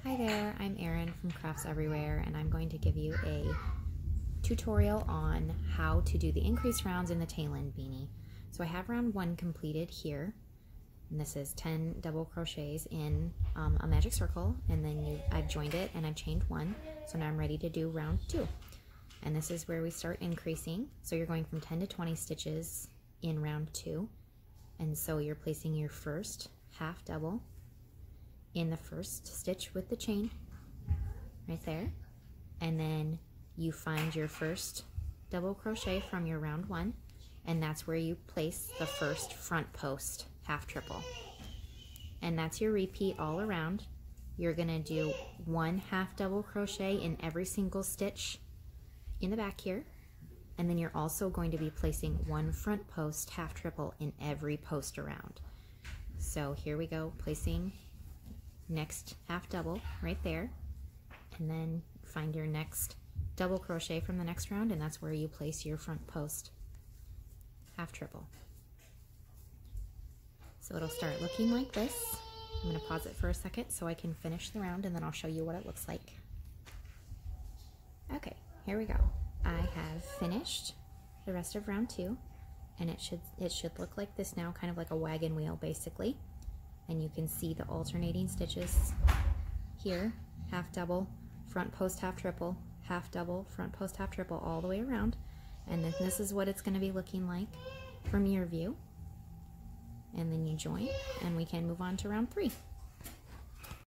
Hi there, I'm Erin from Crafts Everywhere, and I'm going to give you a tutorial on how to do the increased rounds in the Taylyn Beanie. So I have round 1 completed here, and this is 10 double crochets in a magic circle, and then I've joined it and I've chained 1, so now I'm ready to do round 2. And this is where we start increasing, so you're going from 10 to 20 stitches in round 2, and so you're placing your first half double in the first stitch with the chain right there, and then you find your first double crochet from your round 1, and that's where you place the first front post half triple, and that's your repeat all around. You're gonna do 1 half double crochet in every single stitch in the back here, and then you're also going to be placing 1 front post half triple in every post around. So here we go, placing next half double right there, and then find your next double crochet from the next round, and that's where you place your front post half triple. So it'll start looking like this. I'm going to pause it for a second so I can finish the round, and then I'll show you what it looks like. Okay, here we go. I have finished the rest of round 2, and it should look like this now, kind of like a wagon wheel basically. And you can see the alternating stitches here, half double, front post half triple, half double, front post half triple, all the way around. And then this is what it's going to be looking like from your view. And then you join, and we can move on to round 3.